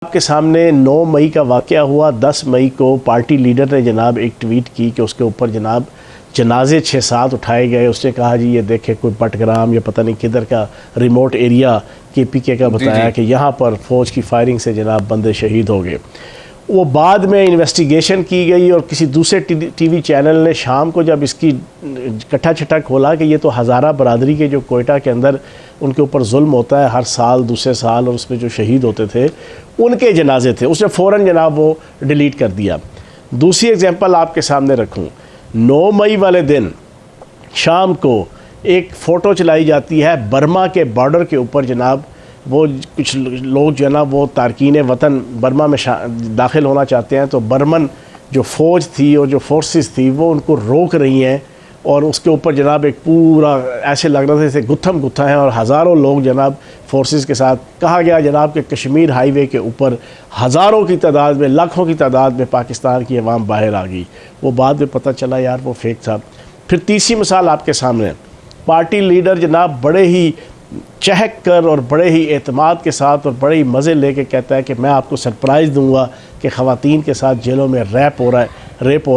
आपके सामने 9 मई का वाक़या हुआ। 10 मई को पार्टी लीडर ने जनाब एक ट्वीट की कि उसके ऊपर जनाब जनाजे 6-7 उठाए गए। उसने कहा जी ये देखे कोई पटग्राम या पता नहीं किधर का रिमोट एरिया KPK का बताया कि यहाँ पर फ़ौज की फायरिंग से जनाब बंदे शहीद हो गए। वो बाद में इन्वेस्टिगेशन की गई और किसी दूसरे TV चैनल ने शाम को जब इसकी कट्ठा छट्टा खोला कि ये तो हज़ारा बरादरी के जो कोयटा के अंदर उनके ऊपर जुल्म होता है हर साल दूसरे साल, और उसमें जो शहीद होते थे उनके जनाजे थे, उसने फ़ौरन जनाब वो डिलीट कर दिया। दूसरी एग्जांपल आपके सामने रखूं, 9 मई वाले दिन शाम को एक फ़ोटो चलाई जाती है बर्मा के बॉर्डर के ऊपर। जनाब वो कुछ लोग जो है ना वो तारकीन वतन बर्मा में दाखिल होना चाहते हैं, तो बर्मन जो फ़ौज थी और जो फोर्सेस थी वो उनको रोक रही हैं, और उसके ऊपर जनाब एक पूरा ऐसे लग रहा था जैसे गुत्थम गुत्था है, और हज़ारों लोग जनाब फोर्सेस के साथ। कहा गया जनाब कि कश्मीर हाईवे के ऊपर हज़ारों की तादाद में, लाखों की तादाद में पाकिस्तान की अवाम बाहर आ गई। वो बाद में पता चला यार वो फेक था। फिर तीसरी मिसाल आपके सामने, पार्टी लीडर जनाब बड़े ही चहक कर और बड़े ही एतमाद के साथ और बड़े ही मज़े लेके कहता है कि मैं आपको सरप्राइज़ दूंगा कि ख़वातीन के साथ जेलों में रेप हो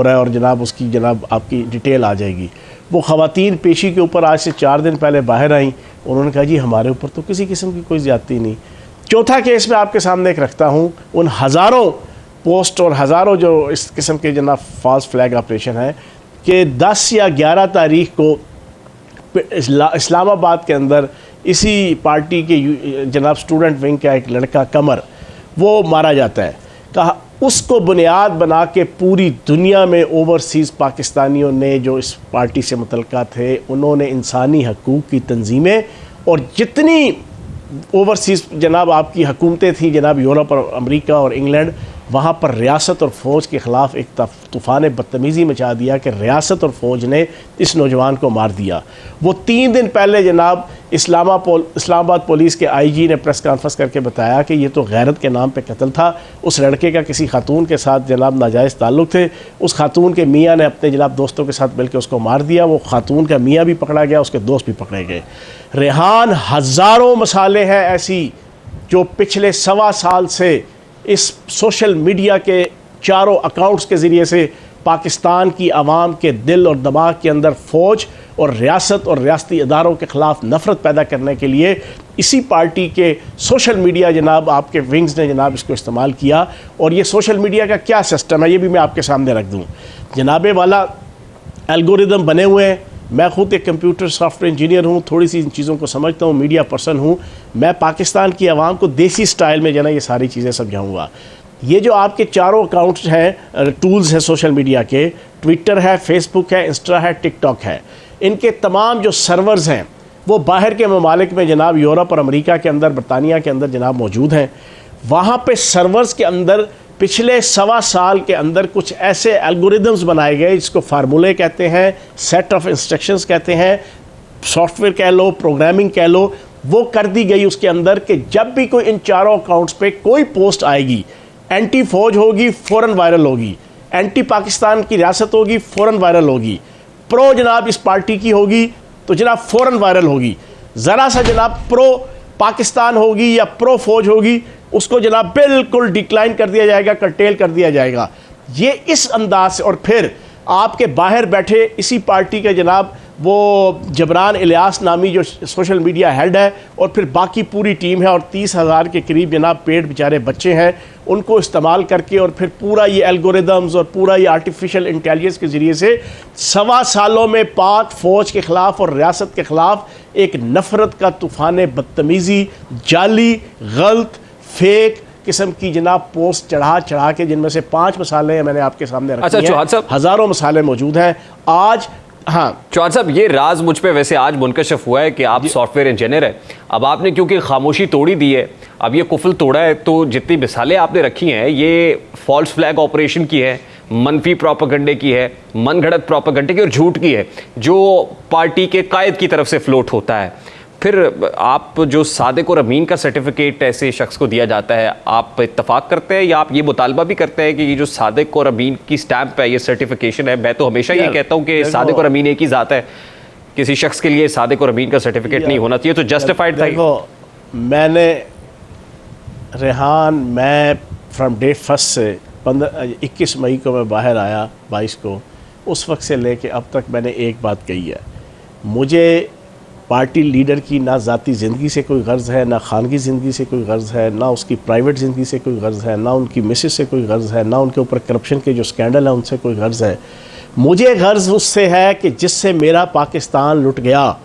रहा है और जनाब उसकी जनाब आपकी डिटेल आ जाएगी। वो ख़वातीन पेशी के ऊपर आज से 4 दिन पहले बाहर आई, उन्होंने कहा जी हमारे ऊपर तो किसी किस्म की कोई ज़्यादती नहीं। चौथा केस मैं आपके सामने एक रखता हूँ, उन हज़ारों पोस्ट और हज़ारों जो इस किस्म के जनाब फॉल्स फ्लैग ऑपरेशन है कि 10 या 11 तारीख को इस्लामाबाद के अंदर इसी पार्टी के जनाब स्टूडेंट विंग का एक लड़का कमर वो मारा जाता है। कहा उसको बुनियाद बना के पूरी दुनिया में ओवरसीज़ पाकिस्तानियों ने जो इस पार्टी से मुतल्लिक़ थे उन्होंने इंसानी हकूक़ की तंजीमें और जितनी ओवरसीज़ जनाब आपकी हुकूमतें थी जनाब यूरोप और अमेरिका और इंग्लैंड, वहाँ पर रियासत और फ़ौज के ख़िलाफ़ एक तूफ़ान बदतमीज़ी मचा दिया कि रियासत और फ़ौज ने इस नौजवान को मार दिया। वो 3 दिन पहले जनाब इस्लामाबाद पुलिस के IG ने प्रेस कॉन्फ्रेंस करके बताया कि ये तो गैरत के नाम पे कत्ल था। उस लड़के का किसी खातून के साथ जनाब नाजायज़ ताल्लुक़ थे, उस खातून के मियाँ ने अपने जनाब दोस्तों के साथ मिलकर उसको मार दिया। वो खातून का मियाँ भी पकड़ा गया, उसके दोस्त भी पकड़े गए। रेहान हज़ारों मसाले हैं ऐसी जो पिछले 1.25 साल से इस सोशल मीडिया के चारों अकाउंट्स के ज़रिए से पाकिस्तान की आवाम के दिल और दिमाग के अंदर फ़ौज और रियासत और रियासती इदारों के ख़िलाफ़ नफ़रत पैदा करने के लिए इसी पार्टी के सोशल मीडिया जनाब आपके विंग्स ने जनाब इसको इस्तेमाल किया। और ये सोशल मीडिया का क्या सिस्टम है ये भी मैं आपके सामने रख दूँ। जनाबे वाला एल्गोरिदम बने हुए हैं। मैं ख़ुद एक कंप्यूटर सॉफ्टवेयर इंजीनियर हूँ, थोड़ी सी इन चीज़ों को समझता हूँ, मीडिया पर्सन हूँ। मैं पाकिस्तान की आवाम को देसी स्टाइल में जना ये सारी चीज़ें समझाऊँगा। ये जो आपके चारों अकाउंट्स हैं, टूल्स हैं सोशल मीडिया के, ट्विटर है, फेसबुक है, इंस्टा है, टिकटॉक है, इनके तमाम जो सर्वर्स हैं वो बाहर के ममालिक में जनाब यूरोप और अमेरिका के अंदर, बरतानिया के अंदर जनाब मौजूद हैं। वहाँ पे सर्वर्स के अंदर पिछले 1.25 साल के अंदर कुछ ऐसे एल्गोरिदम्स बनाए गए जिसको फार्मूले कहते हैं, सेट ऑफ इंस्ट्रक्शंस कहते हैं, सॉफ्टवेयर कह लो, प्रोग्रामिंग कह लो, वो कर दी गई उसके अंदर कि जब भी कोई इन चारों अकाउंट्स पे कोई पोस्ट आएगी, एंटी फ़ौज होगी फ़ौरन वायरल होगी, एंटी पाकिस्तान की रियासत होगी फ़ौरन वायरल होगी, प्रो जनाब इस पार्टी की होगी तो जनाब फ़ौरन वायरल होगी, ज़रा सा जनाब प्रो पाकिस्तान होगी या प्रो फ़ौज होगी उसको जनाब बिल्कुल डिक्लाइन कर दिया जाएगा, कर्टेल कर दिया जाएगा। ये इस अंदाज से। और फिर आपके बाहर बैठे इसी पार्टी के जनाब वो जबरान इलियास नामी जो सोशल मीडिया हेड है और फिर बाकी पूरी टीम है और 30,000 के करीब जनाब पेड बेचारे बच्चे हैं, उनको इस्तेमाल करके और फिर पूरा ये एल्गोरिदम्स और पूरा ये आर्टिफिशियल इंटेलिजेंस के ज़रिए से 1.25 सालों में पाक फ़ौज के ख़िलाफ़ और रियासत के ख़िलाफ़ एक नफ़रत का तूफ़ान बदतमीज़ी, जाली, गलत, फेक किस्म की जनाब पोस्ट चढ़ा के, जिनमें से 5 मसाले मैंने आपके सामने रखे हैं। चौहान साहब, हज़ारों मसाले मौजूद हैं आज। हाँ चौहान साहब, ये राज मुझ पे वैसे आज मुनकशफ हुआ है कि आप सॉफ्टवेयर इंजीनियर हैं। अब आपने क्योंकि खामोशी तोड़ी दी है, अब ये कुफल तोड़ा है, तो जितनी मिसालें आपने रखी हैं ये फॉल्स फ्लैग ऑपरेशन की है, मनफी प्रोपेगेंडे की है, मनगढ़ंत प्रोपेगेंडे की और झूठ की है जो पार्टी के कायद की तरफ से फ्लोट होता है। फिर आप जो सादिक और अमीन का सर्टिफिकेट ऐसे शख्स को दिया जाता है, आप इत्तफाक करते हैं या आप ये मुतालबा भी करते हैं कि ये जो सादिक और अमीन की स्टैंप है, ये सर्टिफिकेशन है? मैं तो हमेशा ये कहता हूँ कि सादिक और अमीन एक ही ज़ात है, किसी शख्स के लिए सादिक और अमीन का सर्टिफिकेट नहीं होना चाहिए, तो जस्टिफाइड था। मैंने रेहान, मैं फ्रॉम डे फर्स्ट से 21 मई को मैं बाहर आया, 22 को, उस वक्त से लेके अब तक मैंने एक बात कही है, मुझे पार्टी लीडर की ना ज़ाती ज़िंदगी से कोई गर्ज़ है, ना खानगी ज़िंदगी से कोई गर्ज़ है, ना उसकी प्राइवेट ज़िंदगी से कोई गर्ज़ है, ना उनकी मिसेस से कोई गर्ज़ है, ना उनके ऊपर करप्शन के जो स्कैंडल है उनसे कोई गर्ज़ है। मुझे गर्ज़ उससे है कि जिससे मेरा पाकिस्तान लुट गया,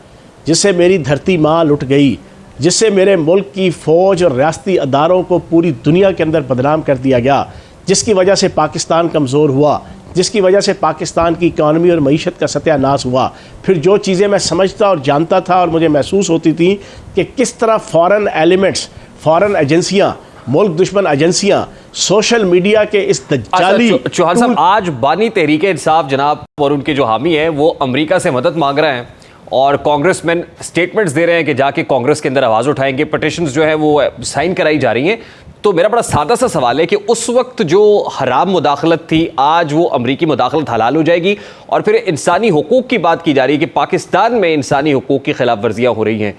जिससे मेरी धरती माँ लुट गई, जिससे मेरे मुल्क की फ़ौज और रियासती अदारों को पूरी दुनिया के अंदर बदनाम कर दिया गया, जिसकी वजह से पाकिस्तान कमज़ोर हुआ, जिसकी वजह से पाकिस्तान की इकानमी और मईशत का सत्यानाश हुआ। फिर जो चीज़ें मैं समझता और जानता था और मुझे महसूस होती थी कि किस तरह फ़ॉरेन एलिमेंट्स, फ़ॉरेन एजेंसियाँ, मुल्क दुश्मन एजेंसियाँ, सोशल मीडिया के इस दज्जाली चौहान साहब, आज बानी तहरीक इंसाफ जनाब और उनके जो हामी हैं वो अमेरिका से मदद मांग रहे हैं और कांग्रेसमैन स्टेटमेंट्स दे रहे हैं कि जाके कांग्रेस के अंदर आवाज़ उठाएंगे, पिटिशंस जो है वो साइन कराई जा रही हैं। तो मेरा बड़ा सादा सा सवाल है कि उस वक्त जो हराम मुदाखलत थी, आज वो अमरीकी मुदाखलत हलाल हो जाएगी? और फिर इंसानी हुकूक की बात की जा रही है कि पाकिस्तान में इंसानी हुकूक की खिलाफ वर्जियाँ हो रही हैं।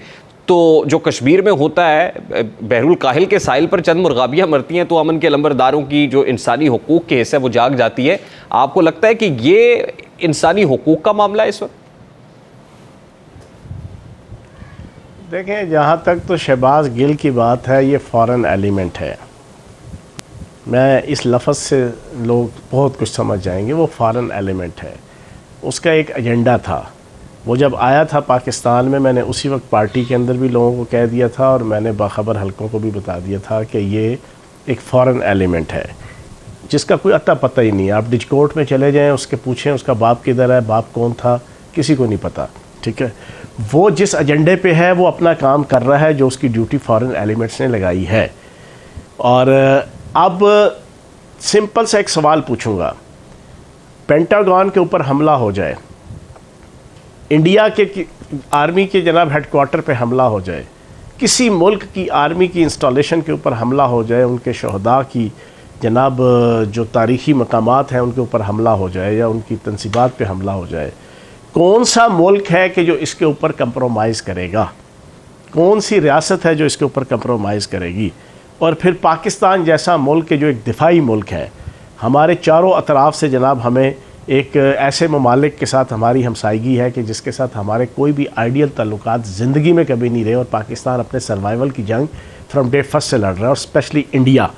तो जो कश्मीर में होता है, बहरुल काहिल के साहिल पर चंद मुर्गाबियाँ मरती हैं तो अमन के लंबरदारों की जो इंसानी हुकूक के हिस्सा वो जाग जाती है। आपको लगता है कि ये इंसानी हुकूक का मामला है इस वक्त? देखें, जहाँ तक तो शहबाज गिल की बात है, ये फ़ॉरेन एलिमेंट है। मैं इस लफ्ज़ से लोग बहुत कुछ समझ जाएंगे, वो फ़ॉरेन एलिमेंट है। उसका एक एजेंडा था। वो जब आया था पाकिस्तान में, मैंने उसी वक्त पार्टी के अंदर भी लोगों को कह दिया था और मैंने बाखबर हलकों को भी बता दिया था कि ये एक फ़ॉरेन एलिमेंट है जिसका कोई अता पता ही नहीं है। आप डिजकोर्ट में चले जाएँ, उसके पूछें उसका बाप किधर है, बाप कौन था, किसी को नहीं पता। ठीक है, वो जिस एजेंडे पे है वो अपना काम कर रहा है, जो उसकी ड्यूटी फॉरेन एलिमेंट्स ने लगाई है। और अब सिंपल सा एक सवाल पूछूंगा, पेंटागन के ऊपर हमला हो जाए, इंडिया के आर्मी के जनाब हेडक्वार्टर पे हमला हो जाए, किसी मुल्क की आर्मी की इंस्टॉलेशन के ऊपर हमला हो जाए, उनके शहदा की जनाब जो तारीख़ी मकामात हैं उनके ऊपर हमला हो जाए या उनकी तनसीबात पे हमला हो जाए, कौन सा मुल्क है कि जो इसके ऊपर कंप्रोमाइज़ करेगा? कौन सी रियासत है जो इसके ऊपर कंप्रोमाइज़ करेगी? और फिर पाकिस्तान जैसा मुल्क जो एक दिफाई मुल्क है, हमारे चारों अतराफ़ से जनाब हमें एक ऐसे ममालिक के साथ हमारी हमसायगी है कि जिसके साथ हमारे कोई भी आइडियल ताल्लुकात ज़िंदगी में कभी नहीं रहे, और पाकिस्तान अपने सर्वाइवल की जंग फ्रॉम डे फर्स्ट से लड़ रहा है, और स्पेशली इंडिया,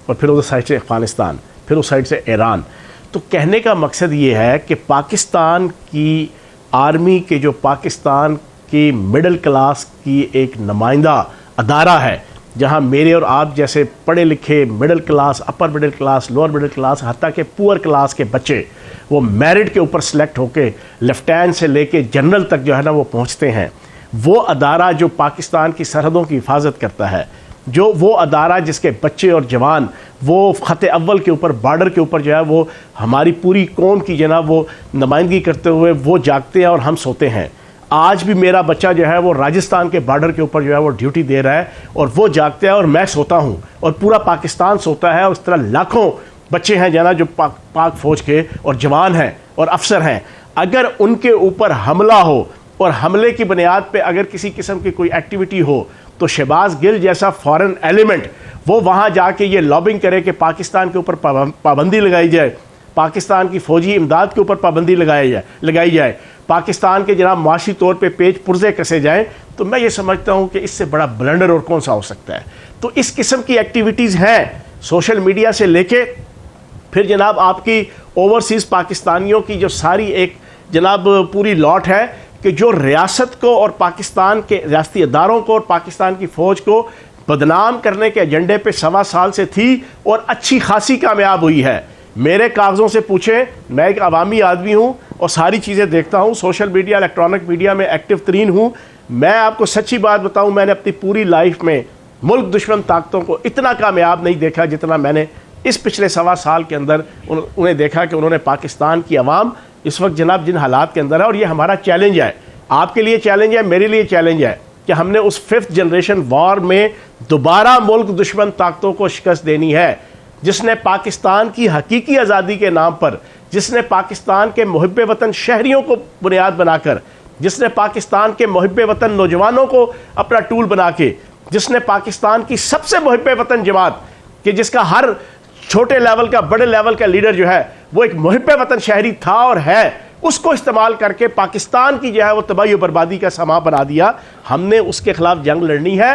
और फिर उस साइड से अफ़गानिस्तान, फिर उस साइड से ईरान। तो कहने का मकसद ये है कि पाकिस्तान की आर्मी के जो पाकिस्तान की मिडिल क्लास की एक नुमाइंदा अदारा है, जहां मेरे और आप जैसे पढ़े लिखे middle class, upper middle class, lower middle class, हत्ता के पुअर क्लास के बच्चे वो मेरिट के ऊपर सेलेक्ट होके लेफ्टिनेंट से लेके जनरल तक जो है ना वो पहुंचते हैं। वो अदारा जो पाकिस्तान की सरहदों की हिफाजत करता है, जो वो अदारा जिसके बच्चे और जवान वो ख़त अव्वल के ऊपर, बॉर्डर के ऊपर जो है वो हमारी पूरी कौम की जनाब वो नुमाइंदगी करते हुए वो जागते हैं और हम सोते हैं। आज भी मेरा बच्चा जो है वो राजस्थान के बॉर्डर के ऊपर जो है वो ड्यूटी दे रहा है और वो जागते हैं और मैं सोता हूँ और पूरा पाकिस्तान सोता है। और इस तरह लाखों बच्चे हैं जना जो पाक फ़ौज के और जवान हैं और अफसर हैं। अगर उनके ऊपर हमला हो और हमले की बुनियाद पे अगर किसी किस्म की कोई एक्टिविटी हो, तो शहबाज गिल जैसा फॉरेन एलिमेंट वो वहाँ जाके ये लॉबिंग करे कि पाकिस्तान के ऊपर पाबंदी लगाई जाए, पाकिस्तान की फ़ौजी इमदाद के ऊपर पाबंदी लगाई जाए, पाकिस्तान के जनाब माशी तौर पे पेज पुर्जे कसे जाएँ, तो मैं ये समझता हूँ कि इससे बड़ा ब्लंडर और कौन सा हो सकता है। तो इस किस्म की एक्टिविटीज़ हैं सोशल मीडिया से लेके फिर जनाब आपकी ओवरसीज़ पाकिस्तानियों की जो सारी एक जनाब पूरी लॉट है कि जो रियासत को और पाकिस्तान के रियासती अदारों को और पाकिस्तान की फ़ौज को बदनाम करने के एजेंडे पे 1.25 साल से थी और अच्छी खासी कामयाब हुई है। मेरे कागज़ों से पूछें, मैं एक अवामी आदमी हूँ और सारी चीज़ें देखता हूँ, सोशल मीडिया, इलेक्ट्रॉनिक मीडिया में एक्टिव तरीन हूँ। मैं आपको सच्ची बात बताऊँ, मैंने अपनी पूरी लाइफ में मुल्क दुश्मन ताकतों को इतना कामयाब नहीं देखा जितना मैंने इस पिछले 1.25 साल के अंदर उन्हें देखा कि उन्होंने पाकिस्तान की आवाम इस वक्त जनाब जिन हालात के अंदर है। और ये हमारा चैलेंज है, आपके लिए चैलेंज है, मेरे लिए चैलेंज है कि हमने उस 5th जनरेशन वॉर में दोबारा मुल्क दुश्मन ताकतों को शिकस्त देनी है, जिसने पाकिस्तान की हकीकी आज़ादी के नाम पर, जिसने पाकिस्तान के मुहिब्बे वतन शहरियों को बुनियाद बनाकर, जिसने पाकिस्तान के मुहिब्बे वतन नौजवानों को अपना टूल बना के जिसने पाकिस्तान की सबसे मुहिब वतन जमात कि जिसका हर छोटे लेवल का बड़े लेवल का लीडर जो है वो एक मुहिब वतन शहरी था और है, उसको इस्तेमाल करके पाकिस्तान की जो है वो तबाही और बर्बादी का समा बना दिया। हमने उसके खिलाफ जंग लड़नी है।